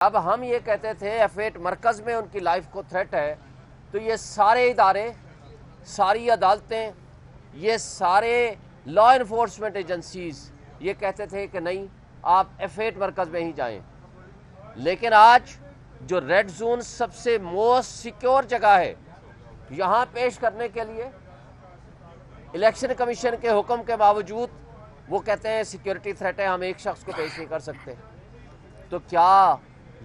اب ہم یہ کہتے تھے F8 مرکز میں ان کی لائف کو تھریٹ ہے، تو یہ سارے ادارے، ساری عدالتیں، یہ سارے لا انفورسمنٹ ایجنسیز یہ کہتے تھے کہ نہیں، آپ F8 مرکز میں ہی جائیں۔ لیکن آج جو ریڈ زون سب سے موسٹ سیکیور جگہ ہے، یہاں پیش کرنے کے لیے الیکشن کمیشن کے حکم کے باوجود وہ کہتے ہیں سیکیورٹی تھریٹ ہے، ہم ایک شخص کو پیش نہیں کر سکتے۔ تو کیا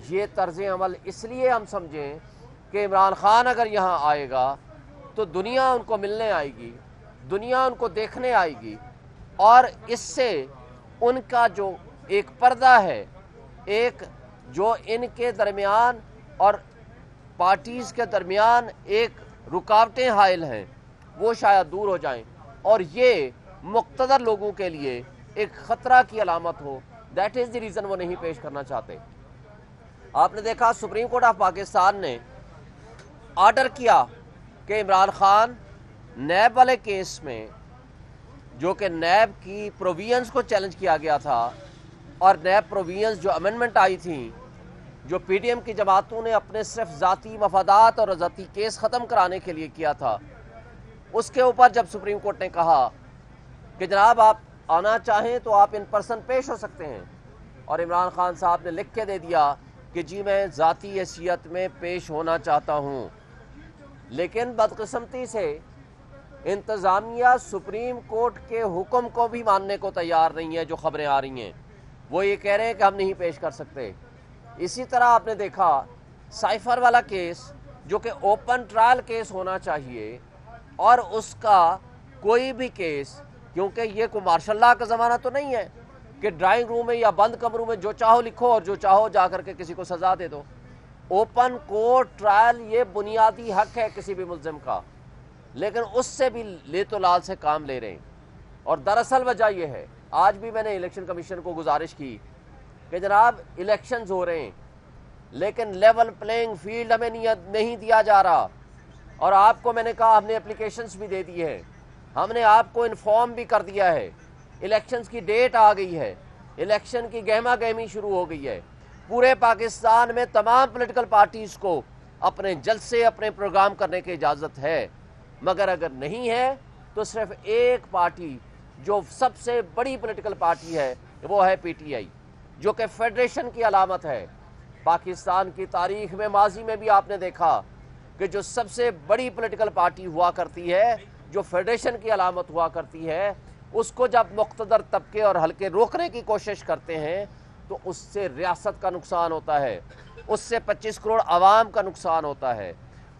یہ طرز عمل اس لیے ہم سمجھیں کہ عمران خان اگر یہاں آئے گا تو دنیا ان کو ملنے آئے گی، دنیا ان کو دیکھنے آئے گی، اور اس سے ان کا جو ایک پردہ ہے، ایک جو ان کے درمیان اور پارٹیز کے درمیان ایک رکاوٹیں حائل ہیں، وہ شاید دور ہو جائیں، اور یہ مقتدر لوگوں کے لیے ایک خطرہ کی علامت ہو۔ دیٹ از دی ریزن وہ نہیں پیش کرنا چاہتے۔ آپ نے دیکھا سپریم کورٹ آف پاکستان نے آرڈر کیا کہ عمران خان نیب والے کیس میں، جو کہ نیب کی پروویژنز کو چیلنج کیا گیا تھا، اور نیب پروویژنز جو امینڈمنٹ آئی تھیں، جو پی ڈی ایم کی جماعتوں نے اپنے صرف ذاتی مفادات اور ذاتی کیس ختم کرانے کے لیے کیا تھا، اس کے اوپر جب سپریم کورٹ نے کہا کہ جناب آپ آنا چاہیں تو آپ ان پرسن پیش ہو سکتے ہیں، اور عمران خان صاحب نے لکھ کے دے دیا کہ جی میں ذاتی حیثیت میں پیش ہونا چاہتا ہوں، لیکن بدقسمتی سے انتظامیہ سپریم کورٹ کے حکم کو بھی ماننے کو تیار نہیں ہے۔ جو خبریں آ رہی ہیں وہ یہ کہہ رہے ہیں کہ ہم نہیں پیش کر سکتے۔ اسی طرح آپ نے دیکھا سائفر والا کیس، جو کہ اوپن ٹرائل کیس ہونا چاہیے، اور اس کا کوئی بھی کیس، کیونکہ یہ کوئی مارشل لاء کا زمانہ تو نہیں ہے کہ ڈرائنگ روم میں یا بند کمروں میں جو چاہو لکھو اور جو چاہو جا کر کے کسی کو سزا دے دو۔ اوپن کورٹ ٹرائل یہ بنیادی حق ہے کسی بھی ملزم کا، لیکن اس سے بھی لے تو لال سے کام لے رہے ہیں۔ اور دراصل وجہ یہ ہے، آج بھی میں نے الیکشن کمیشن کو گزارش کی کہ جناب الیکشنز ہو رہے ہیں، لیکن لیول پلینگ فیلڈ ہمیں نہیں دیا جا رہا، اور آپ کو میں نے کہا ہم نے اپلیکیشنز بھی دے دی ہے، ہم نے آپ کو انفارم بھی کر دیا ہے، الیکشنز کی ڈیٹ آ گئی ہے، الیکشن کی گہما گہمی شروع ہو گئی ہے۔ پورے پاکستان میں تمام پولیٹیکل پارٹیز کو اپنے جلسے، اپنے پروگرام کرنے کی اجازت ہے، مگر اگر نہیں ہے تو صرف ایک پارٹی جو سب سے بڑی پولیٹیکل پارٹی ہے وہ ہے پی ٹی آئی، جو کہ فیڈریشن کی علامت ہے۔ پاکستان کی تاریخ میں ماضی میں بھی آپ نے دیکھا کہ جو سب سے بڑی پولیٹیکل پارٹی ہوا کرتی ہے، جو فیڈریشن کی علامت ہوا کرتی ہے، اس کو جب مقتدر طبقے اور حلقے روکنے کی کوشش کرتے ہیں تو اس سے ریاست کا نقصان ہوتا ہے، اس سے 25 کروڑ عوام کا نقصان ہوتا ہے،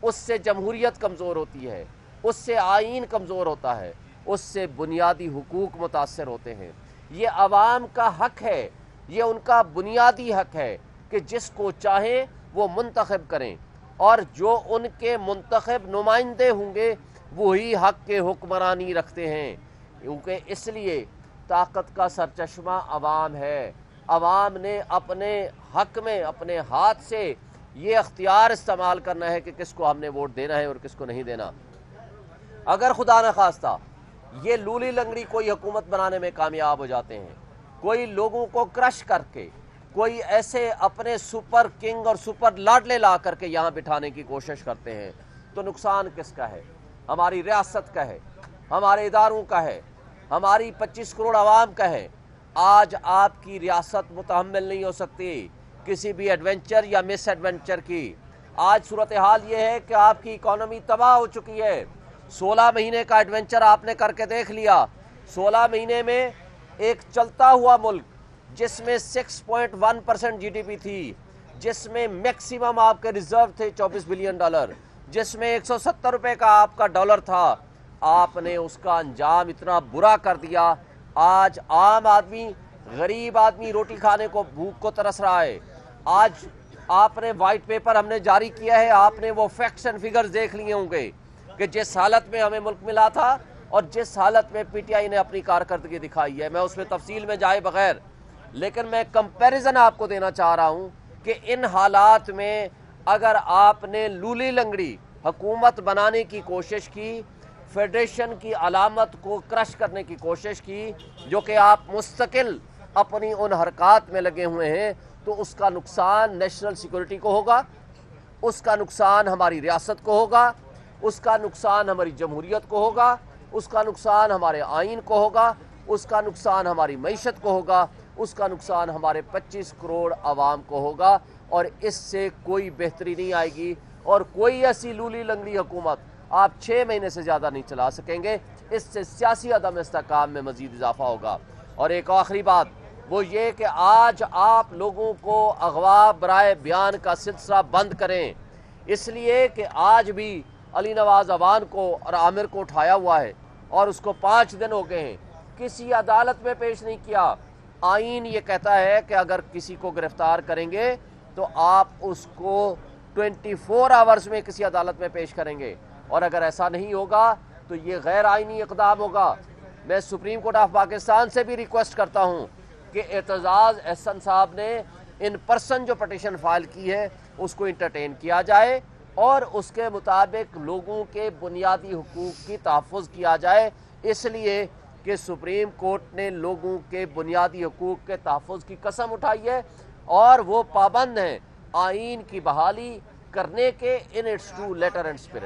اس سے جمہوریت کمزور ہوتی ہے، اس سے آئین کمزور ہوتا ہے، اس سے بنیادی حقوق متاثر ہوتے ہیں۔ یہ عوام کا حق ہے، یہ ان کا بنیادی حق ہے کہ جس کو چاہیں وہ منتخب کریں، اور جو ان کے منتخب نمائندے ہوں گے وہی حق کے حکمرانی رکھتے ہیں، کیونکہ اس لیے طاقت کا سرچشمہ عوام ہے۔ عوام نے اپنے حق میں اپنے ہاتھ سے یہ اختیار استعمال کرنا ہے کہ کس کو ہم نے ووٹ دینا ہے اور کس کو نہیں دینا۔ اگر خدا نخواستہ یہ لولی لنگڑی کوئی حکومت بنانے میں کامیاب ہو جاتے ہیں، کوئی لوگوں کو کرش کر کے، کوئی ایسے اپنے سپر کنگ اور سپر لاڈلے لا کر کے یہاں بٹھانے کی کوشش کرتے ہیں، تو نقصان کس کا ہے؟ ہماری ریاست کا ہے، ہمارے اداروں کا ہے، ہماری 25 کروڑ عوام کا ہے۔ آج آپ کی ریاست متحمل نہیں ہو سکتی کسی بھی ایڈونچر یا مس ایڈونچر کی۔ آج صورتحال یہ ہے کہ آپ کی اکانومی تباہ ہو چکی ہے۔ 16 مہینے کا ایڈونچر آپ نے کر کے دیکھ لیا۔ 16 مہینے میں ایک چلتا ہوا ملک جس میں 6.1% جی ڈی پی تھی، جس میں میکسیمم آپ کے ریزرو تھے $24 بلین، جس میں 170 روپے کا آپ کا ڈالر تھا، آپ نے اس کا انجام اتنا برا کر دیا۔ آج عام آدمی، غریب آدمی روٹی کھانے کو بھوک کو ترس رہا ہے۔ آج آپ نے وائٹ پیپر ہم نے جاری کیا ہے، آپ نے وہ فیکٹس اینڈ فگرز دیکھ لیے ہوں گے کہ جس حالت میں ہمیں ملک ملا تھا اور جس حالت میں پی ٹی آئی نے اپنی کارکردگی دکھائی ہے۔ میں اس میں تفصیل میں جائے بغیر، لیکن میں کمپیریزن آپ کو دینا چاہ رہا ہوں کہ ان حالات میں اگر آپ نے لولی لنگڑی حکومت بنانے کی کوشش کی، فیڈریشن کی علامت کو کرش کرنے کی کوشش کی، جو کہ آپ مستقل اپنی ان حرکات میں لگے ہوئے ہیں، تو اس کا نقصان نیشنل سیکورٹی کو ہوگا، اس کا نقصان ہماری ریاست کو ہوگا، اس کا نقصان ہماری جمہوریت کو ہوگا، اس کا نقصان ہمارے آئین کو ہوگا، اس کا نقصان ہماری معیشت کو ہوگا، اس کا نقصان ہمارے 25 کروڑ عوام کو ہوگا، اور اس سے کوئی بہتری نہیں آئے گی، اور کوئی ایسی لولی لنگڑی حکومت آپ 6 مہینے سے زیادہ نہیں چلا سکیں گے۔ اس سے سیاسی عدم استحکام میں مزید اضافہ ہوگا۔ اور ایک آخری بات وہ یہ کہ آج آپ لوگوں کو اغوا برائے بیان کا سلسلہ بند کریں، اس لیے کہ آج بھی علی نواز اوان کو اور عامر کو اٹھایا ہوا ہے اور اس کو 5 دن ہو گئے ہیں، کسی عدالت میں پیش نہیں کیا۔ آئین یہ کہتا ہے کہ اگر کسی کو گرفتار کریں گے تو آپ اس کو 24 آورز میں کسی عدالت میں پیش کریں گے، اور اگر ایسا نہیں ہوگا تو یہ غیر آئینی اقدام ہوگا۔ میں سپریم کورٹ آف پاکستان سے بھی ریکویسٹ کرتا ہوں کہ اعتزاز احسن صاحب نے ان پرسن جو پٹیشن فائل کی ہے اس کو انٹرٹین کیا جائے، اور اس کے مطابق لوگوں کے بنیادی حقوق کی تحفظ کیا جائے، اس لیے کہ سپریم کورٹ نے لوگوں کے بنیادی حقوق کے تحفظ کی قسم اٹھائی ہے، اور وہ پابند ہیں آئین کی بحالی کرنے کے in its true letter and spirit.